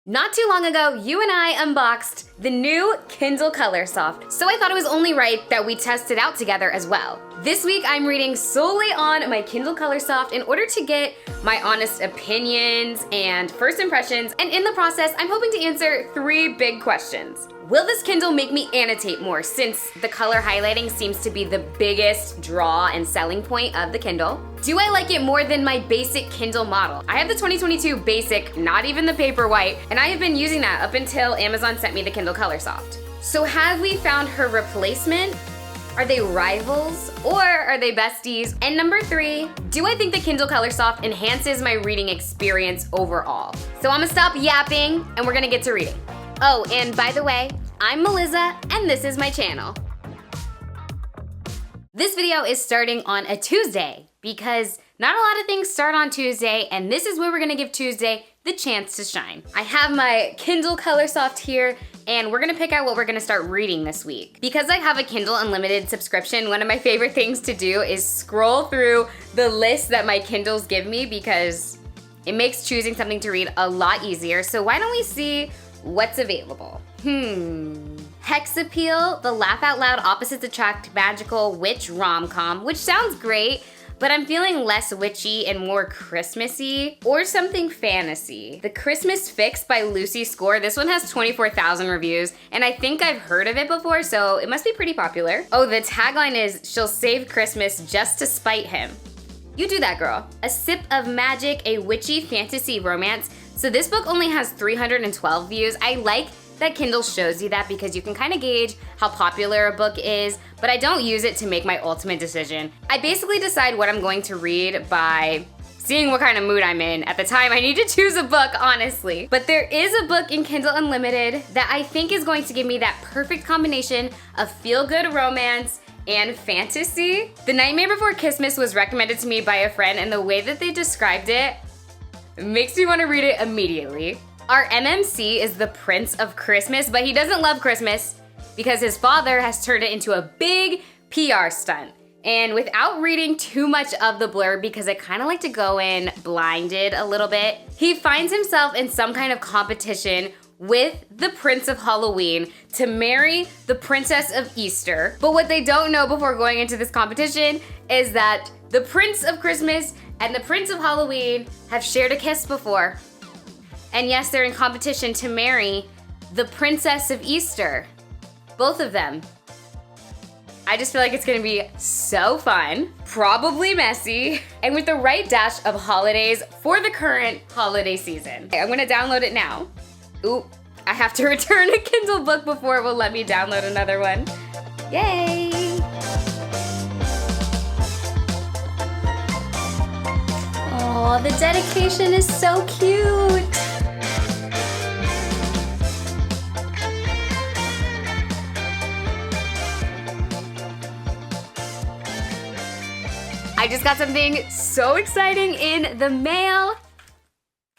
Not too long ago, you and I unboxed the new Kindle Colorsoft, so I thought it was only right that we test it out together as well. This week, I'm reading solely on my Kindle Colorsoft in order to get my honest opinions and first impressions, and in the process, I'm hoping to answer 3 big questions. Will this Kindle make me annotate more, since the color highlighting seems to be the biggest draw and selling point of the Kindle? Do I like it more than my basic Kindle model? I have the 2022 basic, not even the Paperwhite, and I have been using that up until Amazon sent me the Kindle Colorsoft. So have we found her replacement? Are they rivals or are they besties? And number 3, do I think the Kindle Colorsoft enhances my reading experience overall? So I'm gonna stop yapping and we're gonna get to reading. Oh, and by the way, I'm Melizza and this is my channel. This video is starting on a Tuesday because not a lot of things start on Tuesday, and this is where we're gonna give Tuesday the chance to shine. I have my Kindle Colorsoft here, and we're gonna pick out what we're gonna start reading this week. Because I have a Kindle Unlimited subscription, one of my favorite things to do is scroll through the list that my Kindles give me because it makes choosing something to read a lot easier. So why don't we see what's available? Hex Appeal, the laugh out loud opposites attract magical witch rom-com, which sounds great, but I'm feeling less witchy and more Christmassy, or something fantasy. The Christmas Fix by Lucy Score, this one has 24,000 reviews, and I think I've heard of it before, so it must be pretty popular. Oh, the tagline is, she'll save Christmas just to spite him. You do that, girl. A Sip of Magic, a witchy fantasy romance. So this book only has 312 views. I like that Kindle shows you that because you can kind of gauge how popular a book is, but I don't use it to make my ultimate decision. I basically decide what I'm going to read by seeing what kind of mood I'm in at the time. I need to choose a book, honestly. But there is a book in Kindle Unlimited that I think is going to give me that perfect combination of feel-good romance and fantasy. The Nightmare Before Christmas was recommended to me by a friend, and the way that they described it makes me want to read it immediately. Our MMC is the Prince of Christmas, but he doesn't love Christmas because his father has turned it into a big PR stunt. And without reading too much of the blurb, because I kind of like to go in blinded a little bit, he finds himself in some kind of competition with the Prince of Halloween to marry the Princess of Easter. But what they don't know before going into this competition is that the Prince of Christmas and the Prince of Halloween have shared a kiss before. And yes, they're in competition to marry the Princess of Easter. Both of them. I just feel like it's gonna be so fun, probably messy, and with the right dash of holidays for the current holiday season. I'm gonna download it now. Oop, I have to return a Kindle book before it will let me download another one. Yay! Oh, the dedication is so cute. I just got something so exciting in the mail.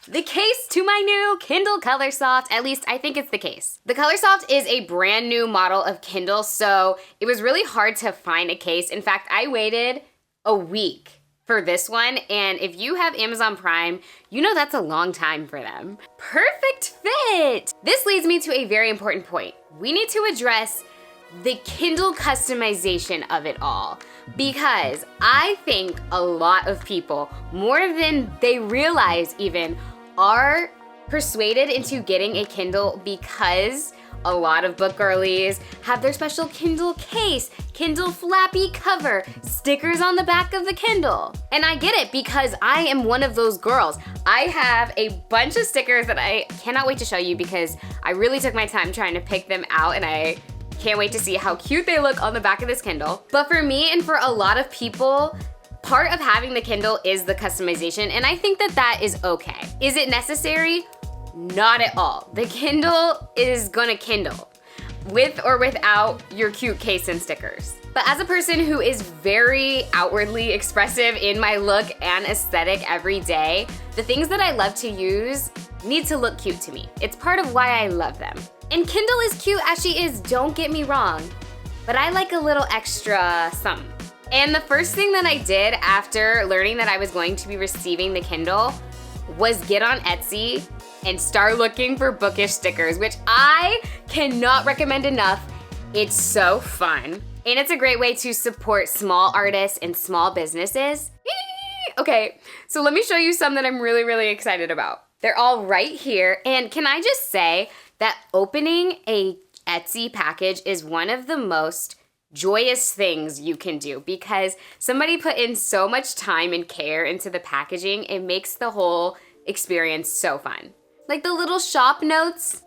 The case to my new Kindle Colorsoft, at least I think it's the case. The Colorsoft is a brand new model of Kindle, so it was really hard to find a case. In fact, I waited a week for this one, and if you have Amazon Prime, you know that's a long time for them. Perfect fit! This leads me to a very important point. We need to address the Kindle customization of it all, because I think a lot of people, more than they realize even, are persuaded into getting a Kindle because a lot of book girlies have their special Kindle case, Kindle flappy cover, stickers on the back of the Kindle. And I get it because I am one of those girls. I have a bunch of stickers that I cannot wait to show you because I really took my time trying to pick them out, and I can't wait to see how cute they look on the back of this Kindle. But for me and for a lot of people, part of having the Kindle is the customization, and I think that that is okay. Is it necessary? Not at all. The Kindle is gonna Kindle, with or without your cute case and stickers. But as a person who is very outwardly expressive in my look and aesthetic every day, the things that I love to use need to look cute to me. It's part of why I love them. And Kindle is cute as she is, don't get me wrong, but I like a little extra something. And the first thing that I did after learning that I was going to be receiving the Kindle was get on Etsy and start looking for bookish stickers, which I cannot recommend enough. It's so fun. And it's a great way to support small artists and small businesses. Okay, so let me show you some that I'm really, really excited about. They're all right here. And can I just say that opening a Etsy package is one of the most joyous things you can do because somebody put in so much time and care into the packaging. It makes the whole experience so fun. Like the little shop notes.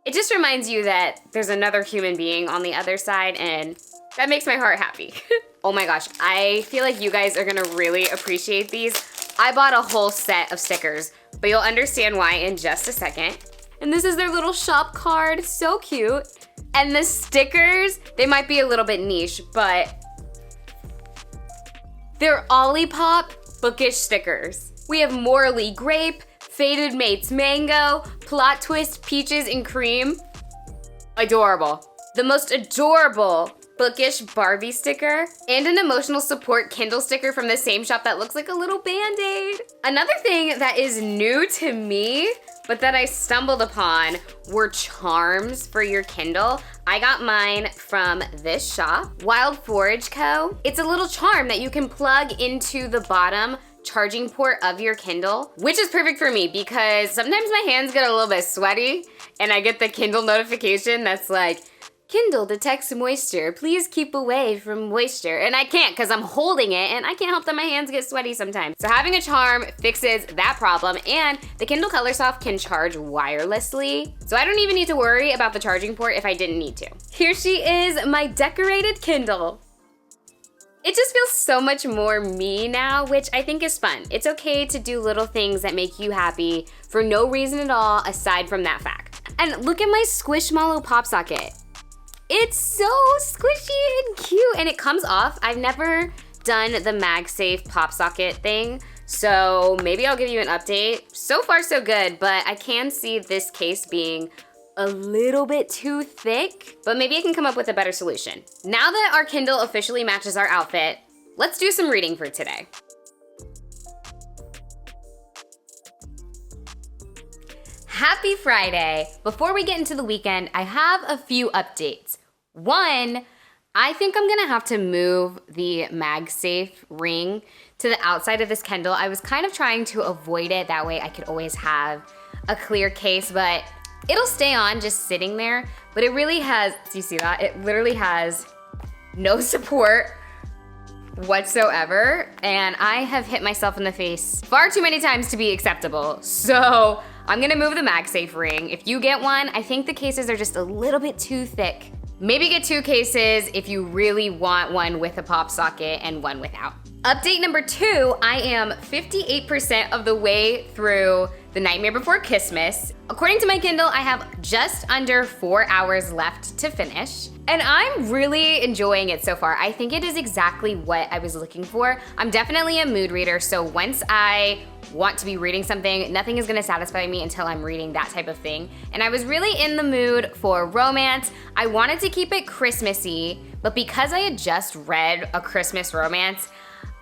It just reminds you that there's another human being on the other side, and that makes my heart happy. Oh my gosh, I feel like you guys are gonna really appreciate these. I bought a whole set of stickers, but you'll understand why in just a second. And this is their little shop card, so cute. And the stickers, they might be a little bit niche, but they're Olipop bookish stickers. We have Morley Grape, Faded Mates Mango, Plot Twist Peaches and Cream. Adorable. The most adorable bookish Barbie sticker, and an emotional support Kindle sticker from the same shop that looks like a little Band-Aid. Another thing that is new to me, but that I stumbled upon, were charms for your Kindle. I got mine from this shop, Wild Forage Co. It's a little charm that you can plug into the bottom charging port of your Kindle, which is perfect for me because sometimes my hands get a little bit sweaty and I get the Kindle notification that's like, Kindle detects moisture, please keep away from moisture. And I can't because I'm holding it and I can't help that my hands get sweaty sometimes. So having a charm fixes that problem, and the Kindle Colorsoft can charge wirelessly. So I don't even need to worry about the charging port if I didn't need to. Here she is, my decorated Kindle. It just feels so much more me now, which I think is fun. It's okay to do little things that make you happy for no reason at all aside from that fact. And look at my Squishmallow pop socket. It's so squishy and cute, and it comes off. I've never done the MagSafe pop socket thing, so maybe I'll give you an update. So far so good, but I can see this case being a little bit too thick, but maybe I can come up with a better solution. Now that our Kindle officially matches our outfit, let's do some reading for today. Happy Friday! Before we get into the weekend, I have a few updates. One, I think I'm gonna have to move the MagSafe ring to the outside of this Kindle. I was kind of trying to avoid it, that way I could always have a clear case, but it'll stay on just sitting there. But it really has, do you see that? It literally has no support whatsoever, and I have hit myself in the face far too many times to be acceptable. So I'm gonna move the MagSafe ring. If you get one, I think the cases are just a little bit too thick. Maybe get 2 cases if you really want one with a pop socket and one without. Update number 2, I am 58% of the way through The Nightmare Before Christmas. According to my Kindle, I have just under 4 hours left to finish. And I'm really enjoying it so far. I think it is exactly what I was looking for. I'm definitely a mood reader, so once I want to be reading something, nothing is gonna satisfy me until I'm reading that type of thing. And I was really in the mood for romance. I wanted to keep it Christmassy, but because I had just read a Christmas romance,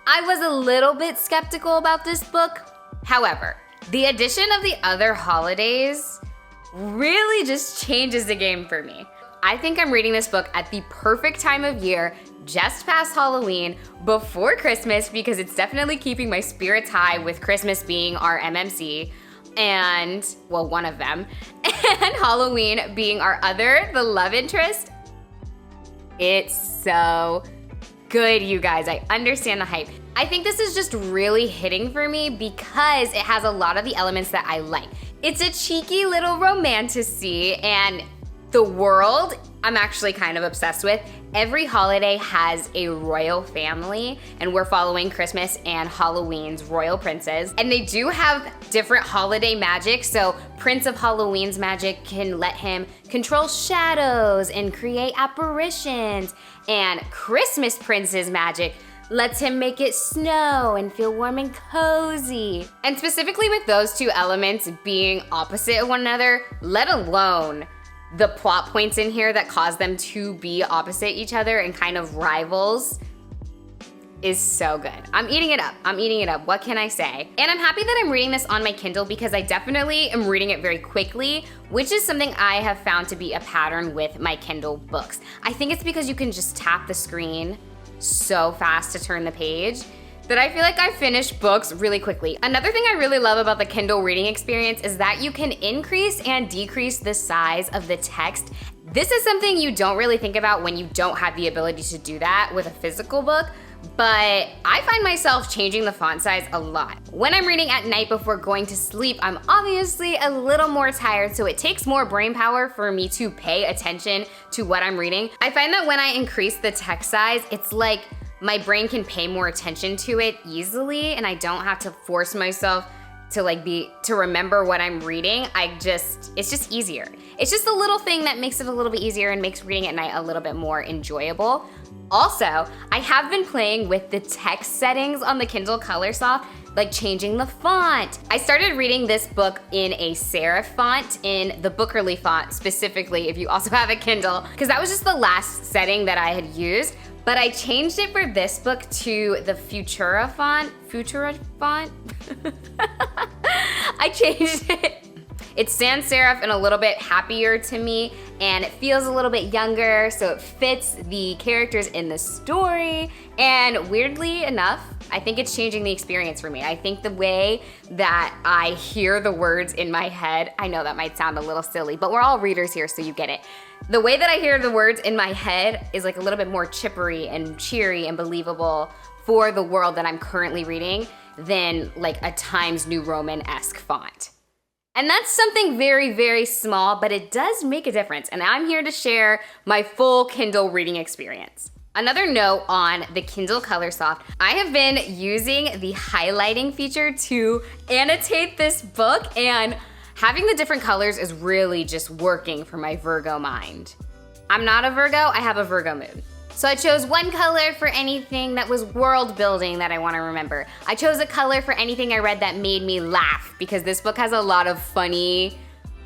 I was a little bit skeptical about this book. However, the addition of the other holidays really just changes the game for me. I think I'm reading this book at the perfect time of year, just past Halloween, before Christmas, because it's definitely keeping my spirits high with Christmas being our MMC, and, well, one of them, and Halloween being our other, the love interest. It's so good, you guys. I understand the hype. I think this is just really hitting for me because it has a lot of the elements that I like. It's a cheeky little romantasy, and the world I'm actually kind of obsessed with. Every holiday has a royal family, and we're following Christmas and Halloween's royal princes. And they do have different holiday magic, so Prince of Halloween's magic can let him control shadows and create apparitions, and Christmas Prince's magic lets him make it snow and feel warm and cozy. And specifically with those two elements being opposite of one another, let alone the plot points in here that cause them to be opposite each other and kind of rivals, is so good. I'm eating it up. I'm eating it up. What can I say? And I'm happy that I'm reading this on my Kindle because I definitely am reading it very quickly, which is something I have found to be a pattern with my Kindle books. I think it's because you can just tap the screen so fast to turn the page that I feel like I finish books really quickly. Another thing I really love about the Kindle reading experience is that you can increase and decrease the size of the text. This is something you don't really think about when you don't have the ability to do that with a physical book, but I find myself changing the font size a lot. When I'm reading at night before going to sleep, I'm obviously a little more tired, so it takes more brain power for me to pay attention to what I'm reading. I find that when I increase the text size, it's like my brain can pay more attention to it easily, and I don't have to force myself to remember what I'm reading. It's just easier. It's just a little thing that makes it a little bit easier and makes reading at night a little bit more enjoyable. Also, I have been playing with the text settings on the Kindle Colorsoft, like changing the font. I started reading this book in a serif font, in the Bookerly font specifically, if you also have a Kindle, because that was just the last setting that I had used. But I changed it for this book to the Futura font. I changed it. It's sans serif and a little bit happier to me, and it feels a little bit younger, so it fits the characters in the story. And weirdly enough, I think it's changing the experience for me. I think the way that I hear the words in my head, I know that might sound a little silly, but we're all readers here, so you get it. The way that I hear the words in my head is like a little bit more chippery and cheery and believable for the world that I'm currently reading than like a Times New Roman-esque font. And that's something very, very small, but it does make a difference. And I'm here to share my full Kindle reading experience. Another note on the Kindle Colorsoft, I have been using the highlighting feature to annotate this book, and having the different colors is really just working for my Virgo mind. I'm not a Virgo, I have a Virgo moon. So I chose one color for anything that was world building that I want to remember. I chose a color for anything I read that made me laugh, because this book has a lot of funny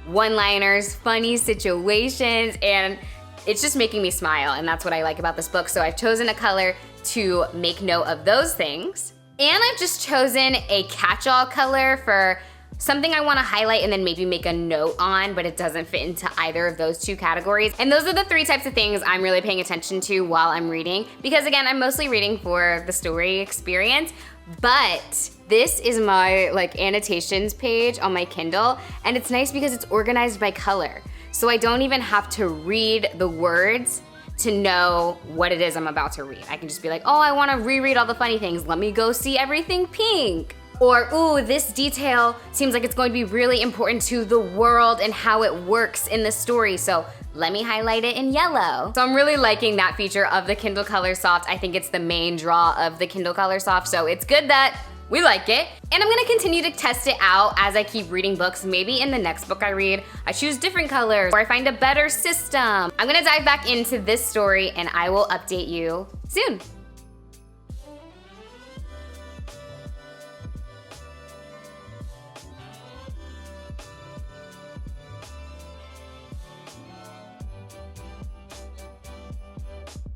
one-liners, funny situations, and it's just making me smile, and that's what I like about this book. So I've chosen a color to make note of those things. And I've just chosen a catch-all color for something I want to highlight and then maybe make a note on, but it doesn't fit into either of those two categories. And those are the three types of things I'm really paying attention to while I'm reading, because again, I'm mostly reading for the story experience, but this is my like annotations page on my Kindle, and it's nice because it's organized by color. So I don't even have to read the words to know what it is I'm about to read. I can just be like, oh, I want to reread all the funny things. Let me go see everything pink. Or, ooh, this detail seems like it's going to be really important to the world and how it works in the story, so let me highlight it in yellow. So I'm really liking that feature of the Kindle Colorsoft. I think it's the main draw of the Kindle Colorsoft, so it's good that we like it. And I'm gonna continue to test it out as I keep reading books. Maybe in the next book I read, I choose different colors or I find a better system. I'm gonna dive back into this story and I will update you soon.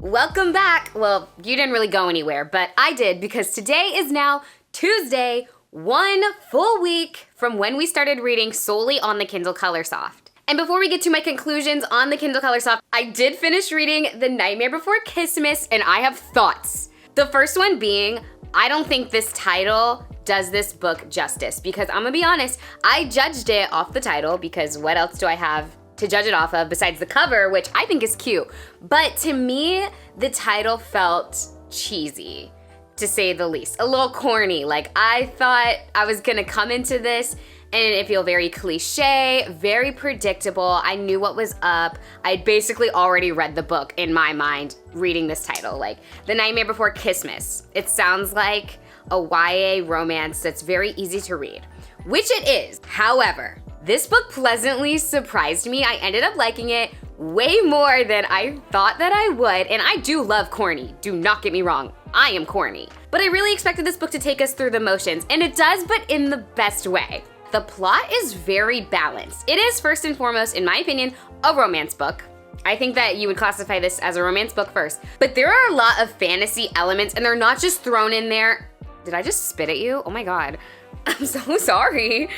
Welcome back. Well, you didn't really go anywhere, but I did, because today is now Tuesday, 1 full week from when we started reading solely on the Kindle Colorsoft. And before we get to my conclusions on the Kindle Colorsoft, I did finish reading The Nightmare Before Christmas, and I have thoughts. The first one being, I don't think this title does this book justice, because I'm gonna be honest, I judged it off the title, because what else do I have to judge it off of besides the cover, which I think is cute. But to me, the title felt cheesy, to say the least. A little corny. Like, I thought I was gonna come into this and it feel very cliche, very predictable. I knew what was up. I'd basically already read the book in my mind reading this title. Like, The Nightmare Before Christmas. It sounds like a YA romance that's very easy to read, which it is. However, this book pleasantly surprised me. I ended up liking it way more than I thought that I would, and I do love corny. Do not get me wrong, I am corny. But I really expected this book to take us through the motions, and it does, but in the best way. The plot is very balanced. It is, first and foremost, in my opinion, a romance book. I think that you would classify this as a romance book first. But there are a lot of fantasy elements, and they're not just thrown in there. Did I just spit at you? Oh my God. I'm so sorry.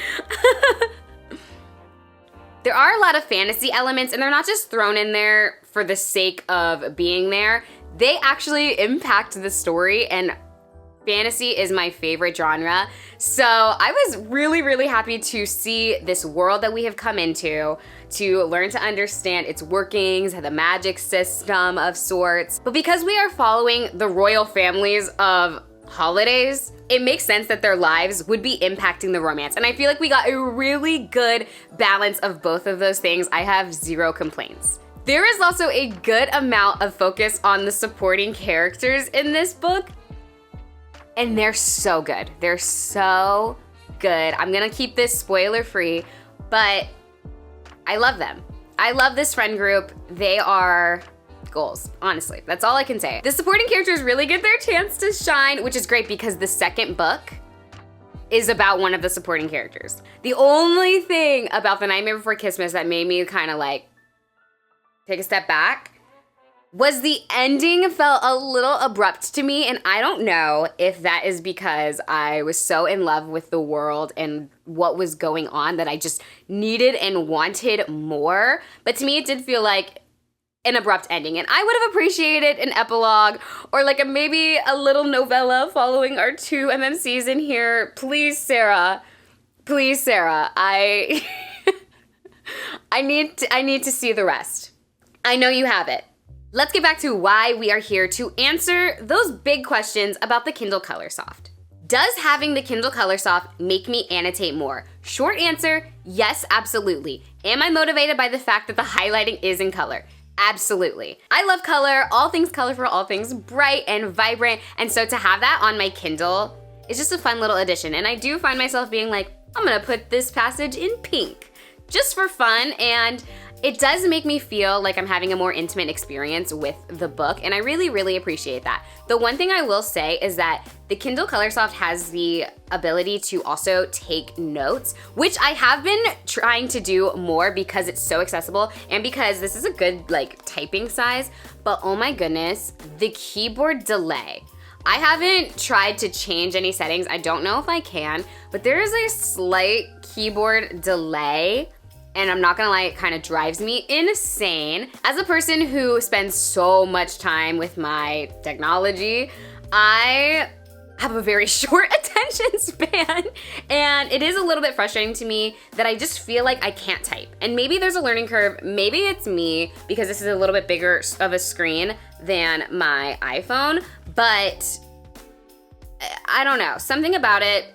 There are a lot of fantasy elements, and they're not just thrown in there for the sake of being there. They actually impact the story, and fantasy is my favorite genre. So I was really, really happy to see this world that we have come into, to learn to understand its workings, the magic system of sorts. But because we are following the royal families of holidays, it makes sense that their lives would be impacting the romance. And I feel like we got a really good balance of both of those things. I have zero complaints. There is also a good amount of focus on the supporting characters in this book, and they're so good. They're so good. I'm gonna keep this spoiler free, but I love them. I love this friend group. They are goals, honestly. That's all I can say. The supporting characters really get their chance to shine, which is great because the second book is about one of the supporting characters. The only thing about The Nightmare Before Christmas that made me kind of like take a step back was the ending felt a little abrupt to me, and I don't know if that is because I was so in love with the world and what was going on that I just needed and wanted more. But to me, it did feel like an abrupt ending, and I would have appreciated an epilogue or like maybe a little novella following our 2 MMCs in here. Please, Sarah. Please, Sarah. I need to see the rest. I know you have it. Let's get back to why we are here to answer those big questions about the Kindle Colorsoft. Does having the Kindle Colorsoft make me annotate more? Short answer, yes, absolutely. Am I motivated by the fact that the highlighting is in color? Absolutely. I love color, all things colorful, all things bright and vibrant, and so to have that on my Kindle is just a fun little addition. And I do find myself being like, I'm gonna put this passage in pink, just for fun, and it does make me feel like I'm having a more intimate experience with the book, and I really, really appreciate that. The one thing I will say is that the Kindle Colorsoft has the ability to also take notes, which I have been trying to do more because it's so accessible and because this is a good like typing size, but oh my goodness, the keyboard delay. I haven't tried to change any settings. I don't know if I can, but there is a slight keyboard delay, and I'm not gonna lie, it kind of drives me insane. As a person who spends so much time with my technology, I have a very short attention span, and it is a little bit frustrating to me that I just feel like I can't type. And maybe there's a learning curve, maybe it's me because this is a little bit bigger of a screen than my iPhone, but I don't know, something about it,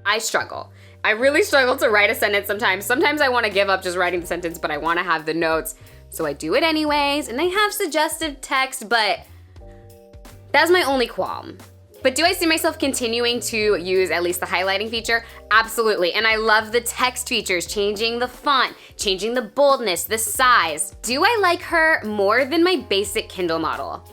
I struggle. I really struggle to write a sentence sometimes. Sometimes I want to give up just writing the sentence, but I want to have the notes. So I do it anyways, and I have suggestive text, but that's my only qualm. But do I see myself continuing to use at least the highlighting feature? Absolutely, and I love the text features, changing the font, changing the boldness, the size. Do I like her more than my basic Kindle model?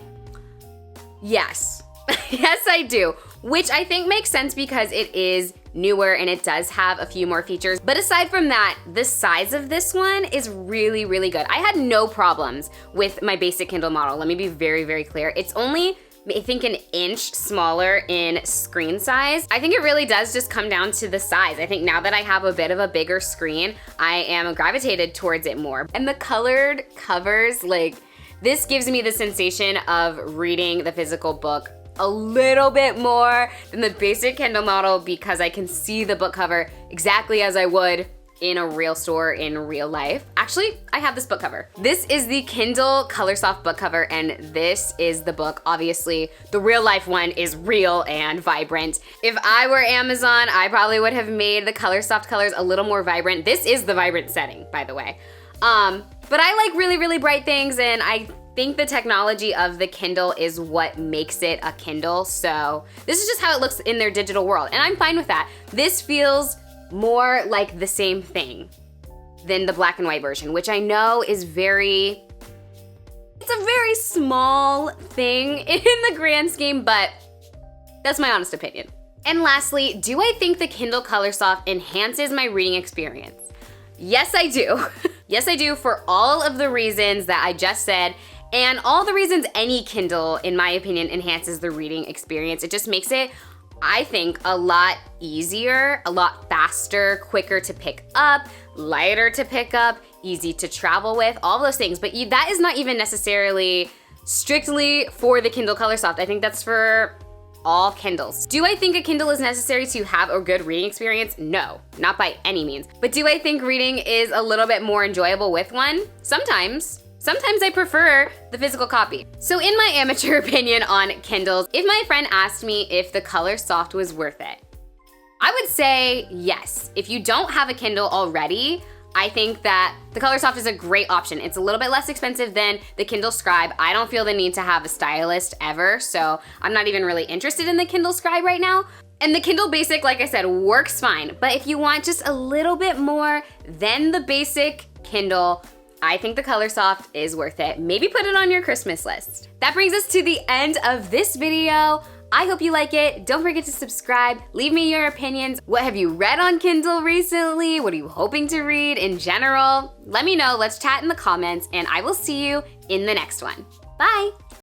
Yes, yes I do, which I think makes sense because it is newer and it does have a few more features. But aside from that, the size of this one is really, really good. I had no problems with my basic Kindle model. Let me be very, very clear. It's only, I think, an inch smaller in screen size. I think it really does just come down to the size. I think now that I have a bit of a bigger screen, I am gravitated towards it more. And the colored covers, like, this gives me the sensation of reading the physical book a little bit more than the basic Kindle model because I can see the book cover exactly as I would in a real store in real life. Actually, I have this book cover. This is the Kindle Colorsoft book cover, and this is the book. Obviously, the real life one is real and vibrant. If I were Amazon, I probably would have made the Colorsoft colors a little more vibrant. This is the vibrant setting, by the way. But I like really, really bright things, and I think the technology of the Kindle is what makes it a Kindle. So this is just how it looks in their digital world, and I'm fine with that. This feels more like the same thing than the black and white version, which I know is it's a very small thing in the grand scheme, but that's my honest opinion. And lastly, do I think the Kindle Colorsoft enhances my reading experience? Yes, I do. Yes, I do, for all of the reasons that I just said, and all the reasons any Kindle, in my opinion, enhances the reading experience. It just makes it, I think, a lot easier, a lot faster, quicker to pick up, lighter to pick up, easy to travel with, all those things. But that is not even necessarily strictly for the Kindle Colorsoft. I think that's for all Kindles. Do I think a Kindle is necessary to have a good reading experience? No, not by any means. But do I think reading is a little bit more enjoyable with one? Sometimes. Sometimes I prefer the physical copy. So in my amateur opinion on Kindles, if my friend asked me if the Colorsoft was worth it, I would say yes. If you don't have a Kindle already, I think that the Colorsoft is a great option. It's a little bit less expensive than the Kindle Scribe. I don't feel the need to have a stylist ever, so I'm not even really interested in the Kindle Scribe right now. And the Kindle Basic, like I said, works fine. But if you want just a little bit more than the basic Kindle, I think the Colorsoft is worth it. Maybe put it on your Christmas list. That brings us to the end of this video. I hope you like it. Don't forget to subscribe. Leave me your opinions. What have you read on Kindle recently? What are you hoping to read in general? Let me know. Let's chat in the comments, and I will see you in the next one. Bye.